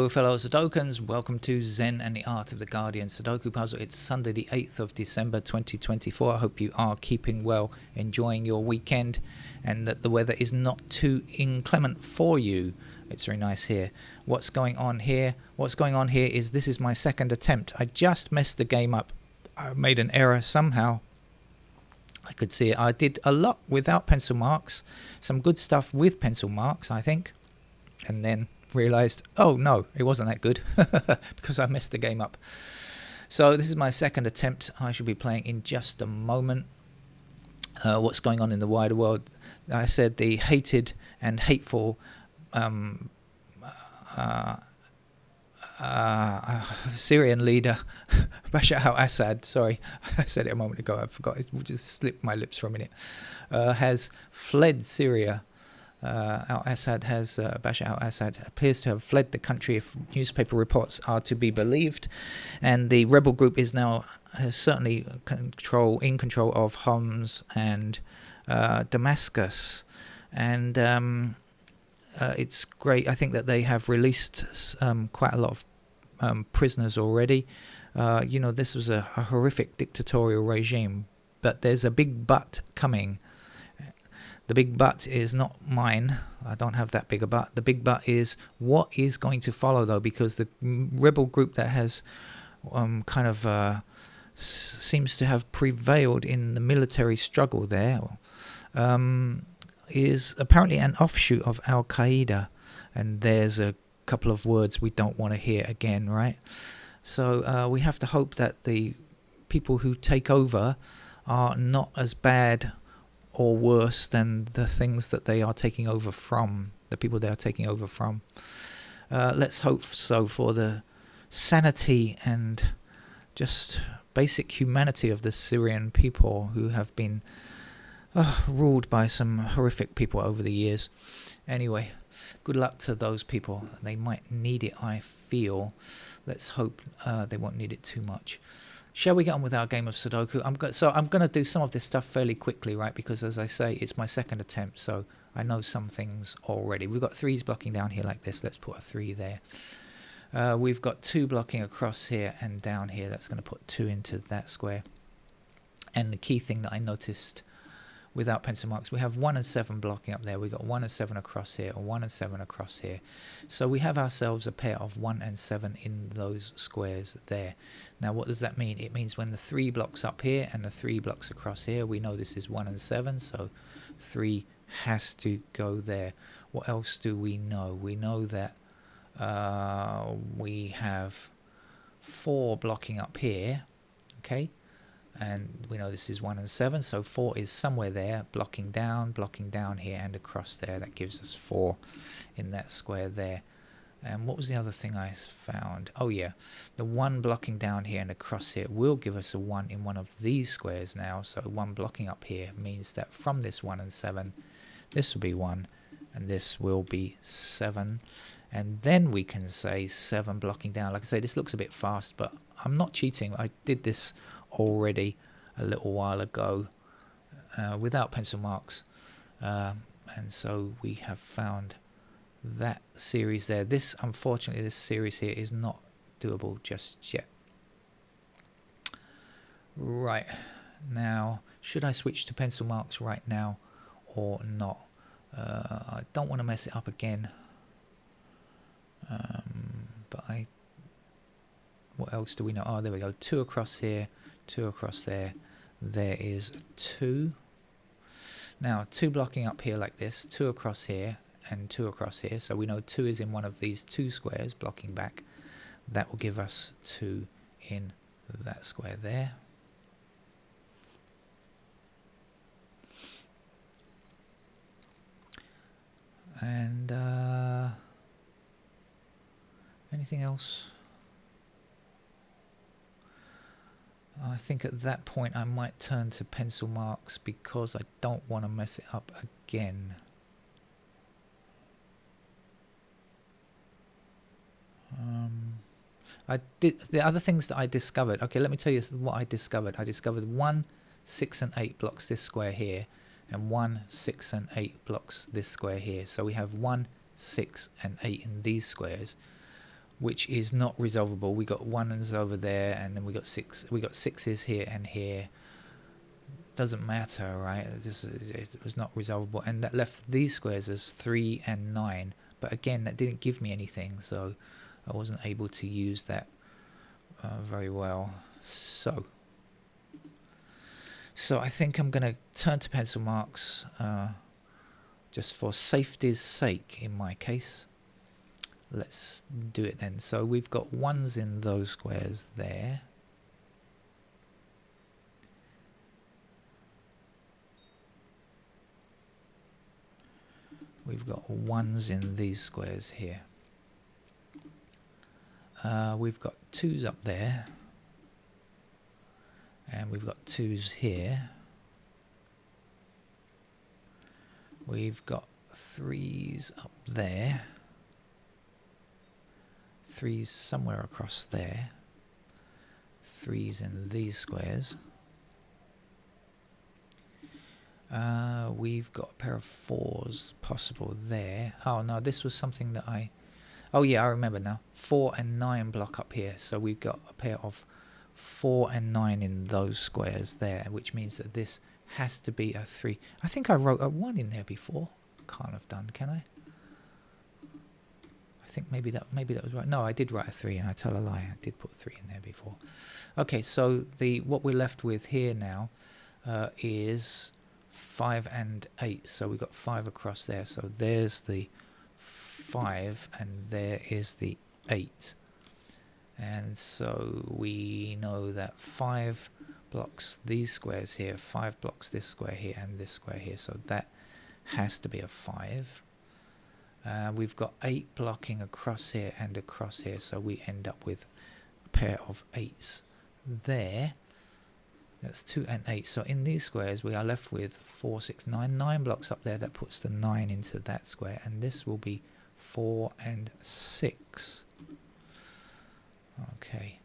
Hello fellow Sudokans, welcome to Zen and the Art of the Guardian Sudoku Puzzle. It's Sunday the 8th of December 2024. I hope you are keeping well, enjoying your weekend, and that the weather is not too inclement for you. It's very nice here. What's going on here? What's going on here is this is my second attempt. I just messed the game up. I made an error somehow. I could see it. I did a lot without pencil marks, some good stuff with pencil marks, I think, and then realized, oh no, it wasn't that good because I messed the game up. So this is my second attempt. I shall be playing in just a moment. What's going on in the wider world? I said the hated and hateful Syrian leader Bashar al-Assad, sorry, I said it a moment ago, I forgot, it just slipped my lips for a minute, has fled Syria. Bashar al-Assad appears to have fled the country if newspaper reports are to be believed, and the rebel group has certainly in control of Homs and Damascus, and it's great. I think that they have released quite a lot of prisoners already. This was a horrific dictatorial regime, but there's a big but coming. The big but is not mine. I don't have that big a but. The big but is what is going to follow, though, because the rebel group that has seems to have prevailed in the military struggle there is apparently an offshoot of Al-Qaeda. And there's a couple of words we don't want to hear again, right? So we have to hope that the people who take over are not as bad or worse than the things that they are taking over from, the people they are taking over from. Let's hope so, for the sanity and just basic humanity of the Syrian people, who have been ruled by some horrific people over the years. Anyway, good luck to those people. They might need it, I feel. Let's hope they won't need it too much. Shall we get on with our game of Sudoku? I'm going to do some of this stuff fairly quickly, right? Because, as I say, it's my second attempt, so I know some things already. We've got 3s blocking down here like this. Let's put a 3 there. We've got 2 blocking across here and down here. That's going to put 2 into that square. And the key thing that I noticed without pencil marks, we have 1 and 7 blocking up there. We've got 1 and 7 across here, or 1 and 7 across here. So we have ourselves a pair of 1 and 7 in those squares there. Now what does that mean? It means when the 3 blocks up here and the 3 blocks across here, we know this is 1 and 7, so 3 has to go there. What else do we know? We know that we have 4 blocking up here, okay? And we know this is 1 and 7, so 4 is somewhere there, blocking down here and across there. That gives us 4 in that square there. And what was the other thing I found? Oh yeah, the 1 blocking down here and across here will give us a 1 in one of these squares now. So 1 blocking up here means that from this 1 and 7, this will be 1 and this will be 7. And then we can say 7 blocking down. Like I say, this looks a bit fast, but I'm not cheating. I did this already a little while ago without pencil marks, and so we have found that series there. Unfortunately, this series here is not doable just yet. Right, now should I switch to pencil marks right now or not? I don't want to mess it up again, but what else do we know? Oh, there we go. 2 across here, 2 across there. There is 2. Now 2 blocking up here like this, 2 across here and 2 across here. So we know 2 is in one of these 2 squares blocking back. That will give us 2 in that square there. And anything else? I think at that point I might turn to pencil marks because I don't want to mess it up again. The other things that I discovered. Okay, let me tell you what I discovered. I discovered 1, 6 and 8 blocks this square here, and 1, 6 and 8 blocks this square here. So we have 1, 6 and 8 in these squares. which is not resolvable. We got ones over there, and then we got sixes here and here. Doesn't matter, right? It was not resolvable, and that left these squares as 3 and 9. But again, that didn't give me anything, so I wasn't able to use that very well. So I think I'm going to turn to pencil marks just for safety's sake in my case. Let's do it then. So we've got ones in those squares there. We've got ones in these squares here. We've got twos up there. And we've got twos here. We've got threes up there. Threes somewhere across there. Threes in these squares. We've got a pair of fours possible there. Oh no, this was something that oh yeah, I remember now. 4 and 9 block up here. So we've got a pair of 4 and 9 in those squares there, which means that this has to be a 3. I think I wrote a 1 in there before. Can't have done, can I? I think maybe that was right. No, I did write a 3, and I tell a lie. I did put 3 in there before. Okay, so what we're left with here now is 5 and 8. So we've got 5 across there. So there's the 5, and there is the 8. And so we know that 5 blocks these squares here, 5 blocks this square here, and this square here. So that has to be a 5. We've got 8 blocking across here and across here, so we end up with a pair of 8s there. That's 2 and 8. So in these squares we are left with 4, 6, 9. 9 blocks up there, that puts the 9 into that square, and this will be 4 and 6. Okay,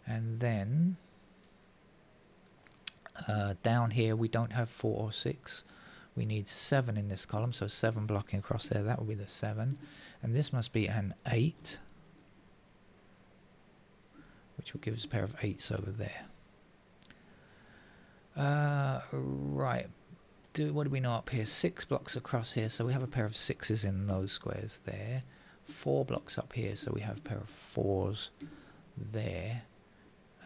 and then down here we don't have 4 or 6. We need 7 in this column, so 7 blocking across there, that will be the 7. And this must be an 8, which will give us a pair of 8s over there. Right, what do we know up here? 6 blocks across here, so we have a pair of 6s in those squares there. 4 blocks up here, so we have a pair of 4s there.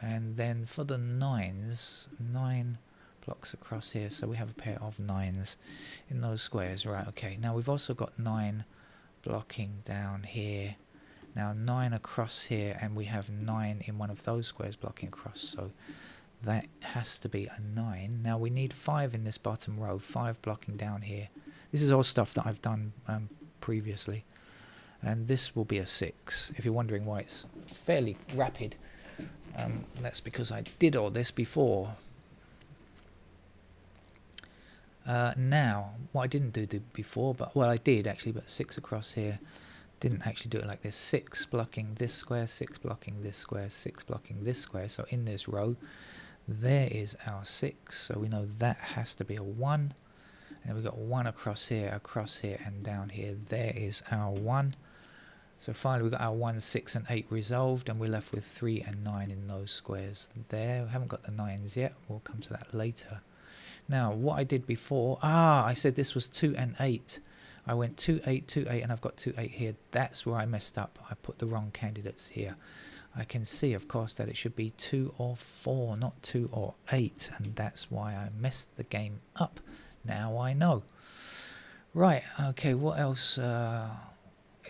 And then for the 9s, 9 blocks across here, so we have a pair of 9s in those squares. Right, okay, now we've also got 9 blocking down here. Now 9 across here, and we have 9 in one of those squares blocking across, so that has to be a 9. Now we need 5 in this bottom row, 5 blocking down here. This is all stuff that I've done previously. And this will be a 6. If you're wondering why it's fairly rapid, that's because I did all this before. Now, what I didn't do before, well I did actually, but 6 across here, didn't actually do it like this. 6 blocking this square, 6 blocking this square, 6 blocking this square. So in this row, there is our 6. So we know that has to be a 1. And we've got 1 across here, and down here. There is our 1. So finally we've got our 1, 6 and 8 resolved, and we're left with 3 and 9 in those squares there. We haven't got the 9s yet. We'll come to that later. Now, what I did before, I said this was 2 and 8. I went 2, 8, 2, 8, and I've got 2, 8 here. That's where I messed up. I put the wrong candidates here. I can see, of course, that it should be 2 or 4, not 2 or 8, and that's why I messed the game up. Now I know. Right, okay, what else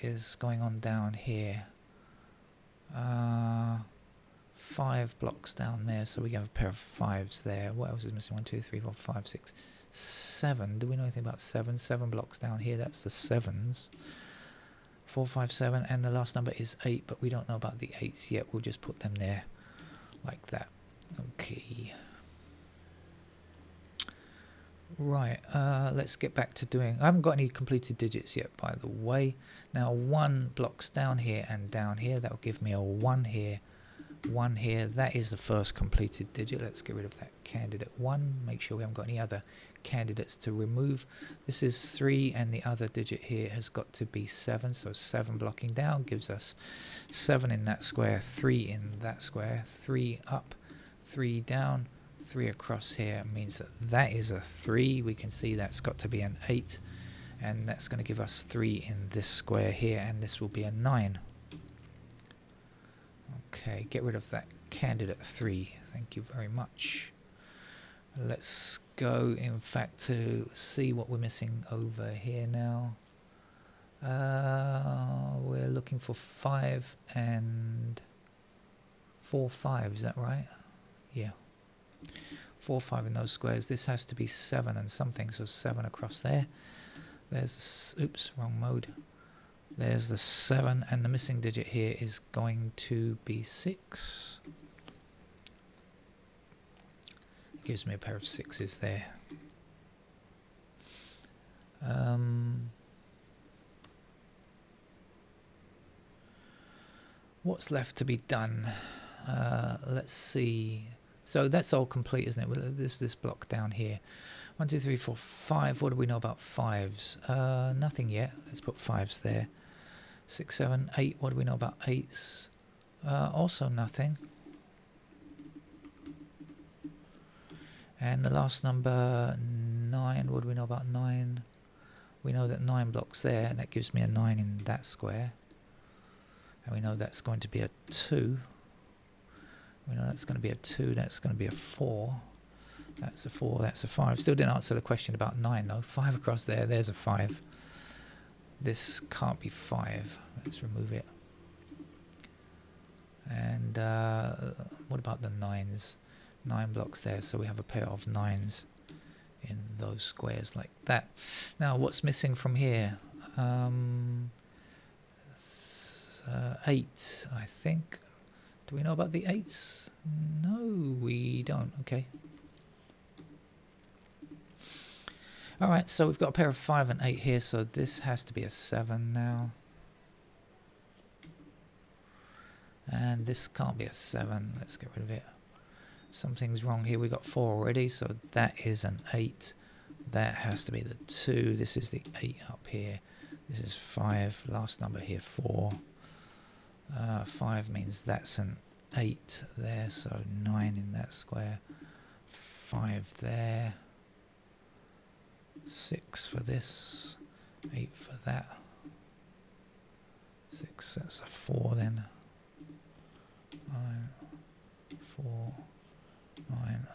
is going on down here? 5 blocks down there, so we have a pair of 5s there. What else is missing? 1, 2, 3, 4, 5, 6, 7. Do we know anything about 7? 7 blocks down here, that's the 7s. 4, 5, 7, and the last number is 8, but we don't know about the 8s yet. We'll just put them there like that. Okay. Right, let's get back to doing... I haven't got any completed digits yet, by the way. Now, 1 blocks down here and down here. That will give me a 1 here, 1 here. That is the first completed digit. Let's get rid of that candidate 1. Make sure we haven't got any other candidates to remove. This is 3, and the other digit here has got to be 7. So 7 blocking down gives us 7 in that square, 3 in that square, 3 up, 3 down, 3 across here means that that is a 3. We can see that's got to be an 8, and that's going to give us 3 in this square here, and this will be a 9. Okay, get rid of that candidate 3. Thank you very much. Let's go, in fact, to see what we're missing over here now. We're looking for 5 and 4, 5. Is that right? Yeah. 4, 5 in those squares. This has to be 7 and something, so 7 across there. There's, oops, wrong mode. There's the 7, and the missing digit here is going to be 6. Gives me a pair of 6s there. What's left to be done? Let's see. So that's all complete, isn't it? Well, this block down here. 1, 2, 3, 4, 5. What do we know about 5s? Nothing yet. Let's put 5s there. 6, 7, 8. What do we know about 8s? Also nothing. And the last number, 9. What do we know about 9? We know that 9 blocks there, and that gives me a 9 in that square. And we know that's going to be a 2. We know that's going to be a 2. That's going to be a 4. That's a 4. That's a 5. Still didn't answer the question about 9, though. 5 across there. There's a 5. This can't be 5. Let's remove it. And what about the 9s? 9 blocks there, so we have a pair of 9s in those squares like that. Now, what's missing from here? 8, I think. Do we know about the 8s? No, we don't. Okay. Alright, so we've got a pair of 5 and 8 here, so this has to be a 7 now. And this can't be a 7. Let's get rid of it. Something's wrong here. We've got 4 already, so that is an 8. That has to be the 2. This is the 8 up here. This is 5. Last number here, 4. 5 means that's an 8 there, so 9 in that square. 5 there. 6 for this. 8 for that. 6, that's a 4 then. 9, 4, 9,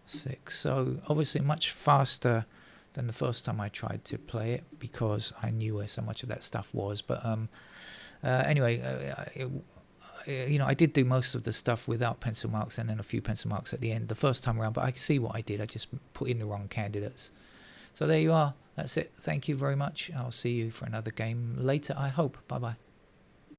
6. So obviously much faster than the first time I tried to play it, because I knew where so much of that stuff was. But anyway, you know, I did do most of the stuff without pencil marks, and then a few pencil marks at the end the first time around. But I see what I did. I just put in the wrong candidates. So there you are. That's it. Thank you very much. I'll see you for another game later, I hope. Bye bye.